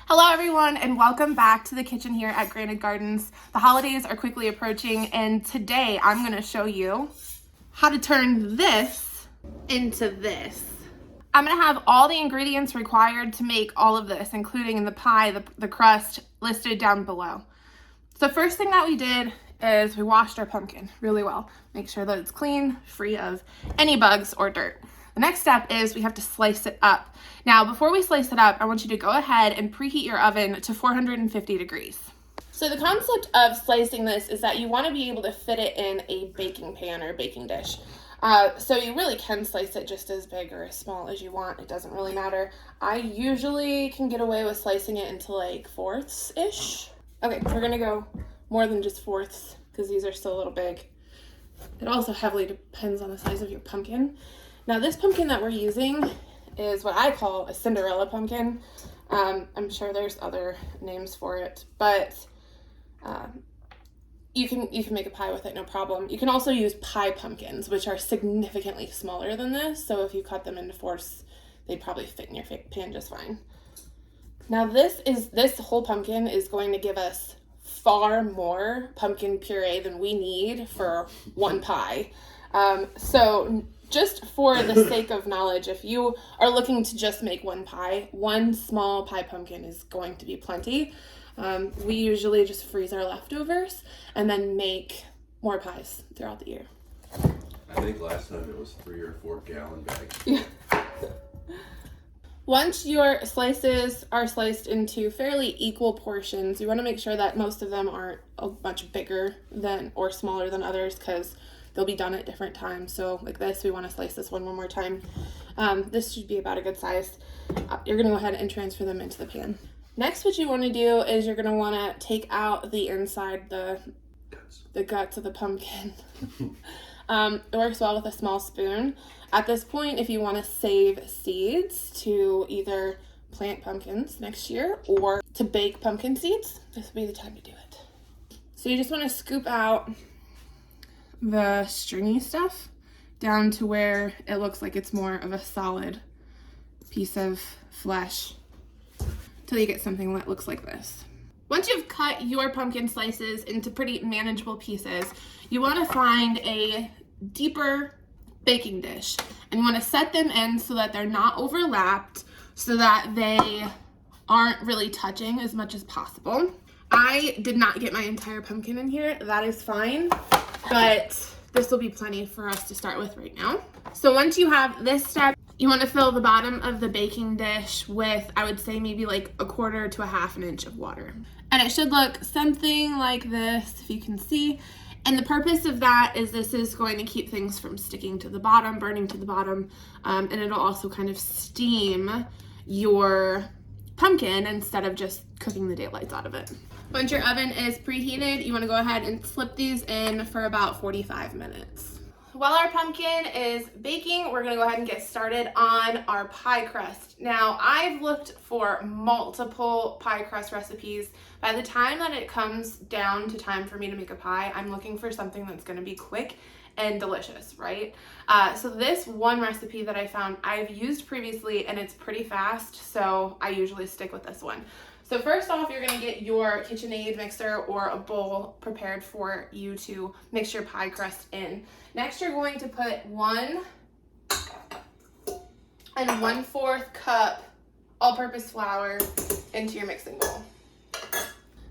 Hello everyone and welcome back to the kitchen here at Granite Gardens. The holidays are quickly approaching and today I'm going to show you how to turn this into this. I'm going to have all the ingredients required to make all of this, including the pie, the crust, listed down below. So first thing that we did is we washed our pumpkin really well. Make sure that it's clean, free of any bugs or dirt. The next step is we have to slice it up. Now, before we slice it up, I want you to go ahead and preheat your oven to 450 degrees. So the concept of slicing this is that you want to be able to fit it in a baking pan or baking dish. So you really can slice it just as big or as small as you want. It doesn't really matter. I usually can get away with slicing it into like fourths-ish. Okay, we're gonna go more than just fourths because these are still a little big. It also heavily depends on the size of your pumpkin. Now this pumpkin that we're using is what I call a Cinderella pumpkin. I'm sure there's other names for it, but you can make a pie with it, no problem. You can also use pie pumpkins, which are significantly smaller than this. So if you cut them into fourths, they'd probably fit in your pan just fine. Now this whole pumpkin is going to give us far more pumpkin puree than we need for one pie. So just for the sake of knowledge, if you are looking to just make one pie, one small pie pumpkin is going to be plenty. We usually just freeze our leftovers and then make more pies throughout the year. I think last time it was 3 or 4 gallon bags. Yeah. Once your slices are sliced into fairly equal portions, you want to make sure that most of them aren't much bigger than or smaller than others because they'll be done at different times. So like this, we want to slice this one more time. This should be about a good size. You're going to go ahead and transfer them into the pan. Next, what you want to do is you're going to want to take out the inside, the guts of the pumpkin. It works well with a small spoon. At this point, if you want to save seeds to either plant pumpkins next year or to bake pumpkin seeds, this will be the time to do it. So you just want to scoop out the stringy stuff down to where it looks like it's more of a solid piece of flesh till you get something that looks like this. Once you've cut your pumpkin slices into pretty manageable pieces, you want to find a deeper baking dish and you want to set them in so that they're not overlapped, so that they aren't really touching as much as possible. I did not get my entire pumpkin in here. That is fine, but this will be plenty for us to start with right now. So once you have this step, you want to fill the bottom of the baking dish with, I would say, maybe like 1/4 to 1/2 inch of water. And it should look something like this, if you can see. And the purpose of that is this is going to keep things from sticking to the bottom, burning to the bottom, and it'll also kind of steam your pumpkin instead of just cooking the daylights out of it. Once your oven is preheated, you want to go ahead and slip these in for about 45 minutes. While our pumpkin is baking, we're going to go ahead and get started on our pie crust. Now, I've looked for multiple pie crust recipes. By the time that it comes down to time for me to make a pie, I'm looking for something that's going to be quick and delicious, right? So this one recipe that I found I've used previously and it's pretty fast, so I usually stick with this one. So first off, you're gonna get your KitchenAid mixer or a bowl prepared for you to mix your pie crust in. Next, you're going to put 1 1/4 cup all-purpose flour into your mixing bowl.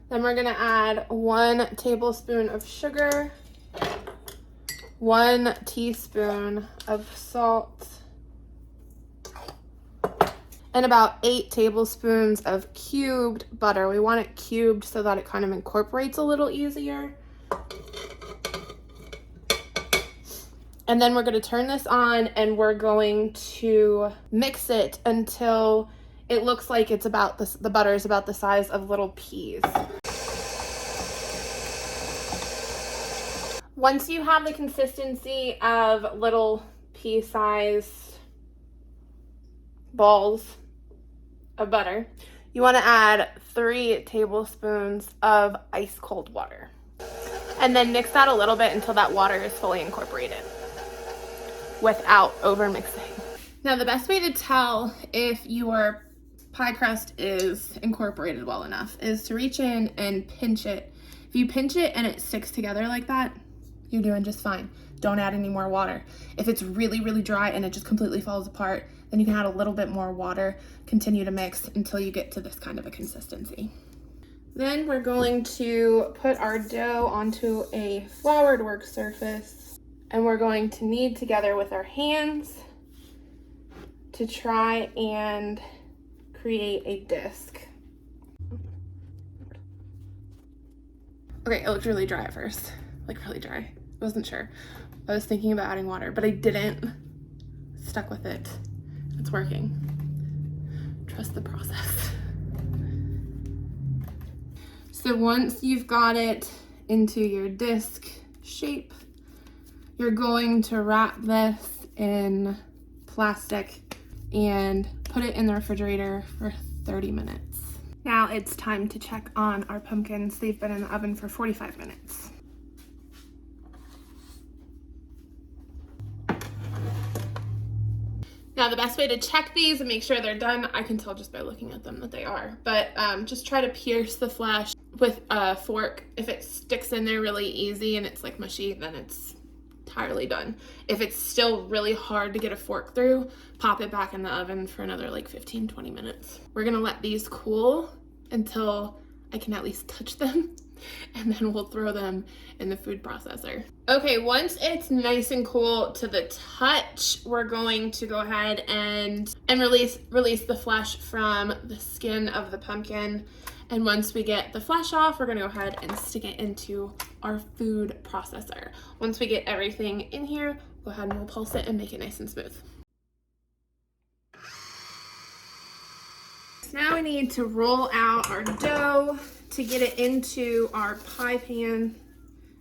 Then we're gonna add 1 tablespoon of sugar, 1 teaspoon of salt, and about 8 tablespoons of cubed butter. We want it cubed so that it kind of incorporates a little easier. And then we're going to turn this on and we're going to mix it until it looks like it's about the butter is about the size of little peas. Once you have the consistency of little pea-sized balls of butter, you want to add 3 tablespoons of ice cold water. And then mix that a little bit until that water is fully incorporated without over mixing. Now the best way to tell if your pie crust is incorporated well enough is to reach in and pinch it. If you pinch it and it sticks together like that, you're doing just fine. Don't add any more water. If it's really, really dry and it just completely falls apart, then you can add a little bit more water, continue to mix until you get to this kind of a consistency. Then we're going to put our dough onto a floured work surface, and we're going to knead together with our hands to try and create a disc. Okay, it looked really dry at first, like really dry. I wasn't sure. I was thinking about adding water, but I didn't. Stuck with it. It's working. Trust the process. So once you've got it into your disc shape, you're going to wrap this in plastic and put it in the refrigerator for 30 minutes. Now it's time to check on our pumpkins. They've been in the oven for 45 minutes. Now the best way to check these and make sure they're done, I can tell just by looking at them that they are, but just try to pierce the flesh with a fork. If it sticks in there really easy and it's like mushy, then it's entirely done. If it's still really hard to get a fork through, pop it back in the oven for another like 15-20 minutes. We're gonna let these cool until I can at least touch them, and then we'll throw them in the food processor. Okay, once it's nice and cool to the touch, we're going to go ahead and release the flesh from the skin of the pumpkin. And once we get the flesh off, we're gonna go ahead and stick it into our food processor. Once we get everything in here, go ahead and we'll pulse it and make it nice and smooth. So now we need to roll out our dough to get it into our pie pan.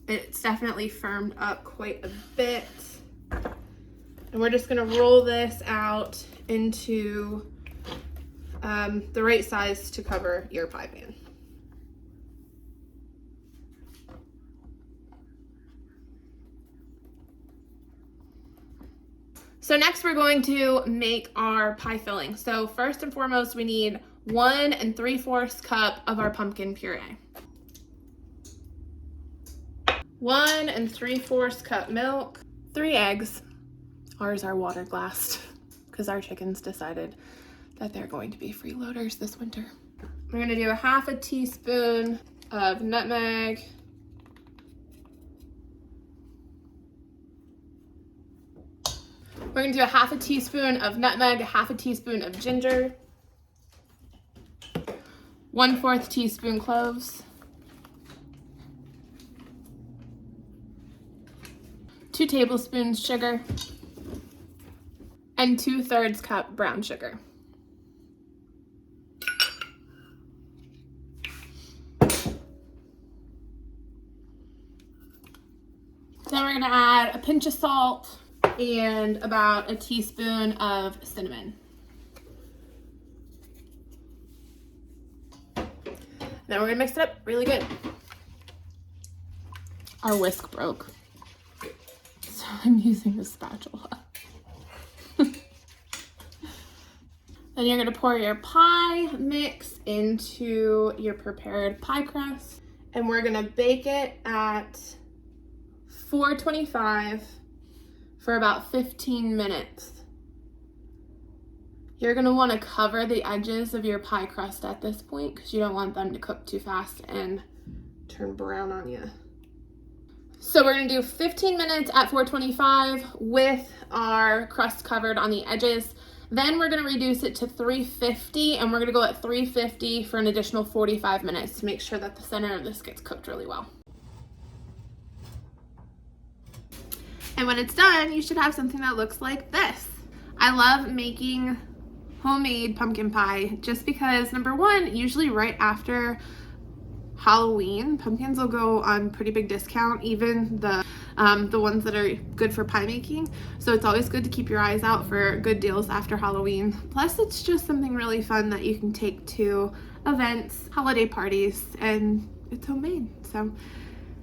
It's definitely firmed up quite a bit. And we're just gonna roll this out into the right size to cover your pie pan. So next we're going to make our pie filling. So first and foremost, we need 1 3/4 cup of our pumpkin puree. 1 3/4 cup milk, 3 eggs. Ours are water glassed because our chickens decided that they're going to be freeloaders this winter. We're gonna do a 1/2 teaspoon of nutmeg. We're gonna do a 1/2 teaspoon of nutmeg, a 1/2 teaspoon of ginger, 1/4 teaspoon cloves, 2 tablespoons sugar, and 2/3 cup brown sugar. Then we're gonna add a pinch of salt and about a teaspoon of cinnamon. Then we're gonna mix it up really good. Our whisk broke, so I'm using a spatula. Then you're gonna pour your pie mix into your prepared pie crust, and we're gonna bake it at 425 for about 15 minutes. You're gonna wanna cover the edges of your pie crust at this point because you don't want them to cook too fast and turn brown on you. So we're gonna do 15 minutes at 425 with our crust covered on the edges. Then we're gonna reduce it to 350, and we're gonna go at 350 for an additional 45 minutes to make sure that the center of this gets cooked really well. And when it's done, you should have something that looks like this. I love making homemade pumpkin pie just because, number one, usually right after Halloween, pumpkins will go on pretty big discount, even the ones that are good for pie making. So it's always good to keep your eyes out for good deals after Halloween. Plus, it's just something really fun that you can take to events, holiday parties, and it's homemade. So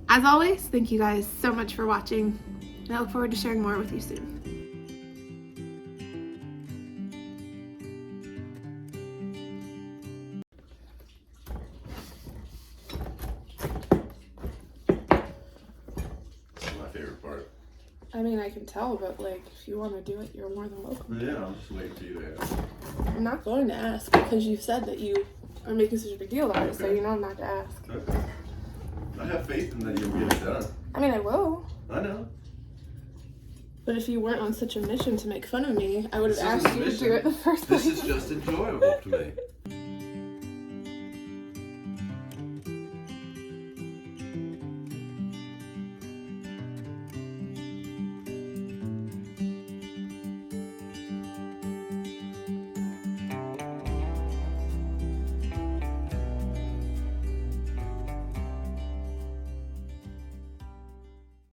as always, thank you guys so much for watching, and I look forward to sharing more with you soon. I mean, I can tell, but like, if you want to do it, you're more than welcome. Yeah, I'm just waiting for you to ask. I'm not going to ask because you said that you are making such a big deal about it, so Okay. you know I'm not to ask. Okay. I have faith in that you'll get it done. I mean, I will. I know. But if you weren't on such a mission to make fun of me, I would have This isn't asked a you to mission. do it in the first place. This is just enjoyable to me.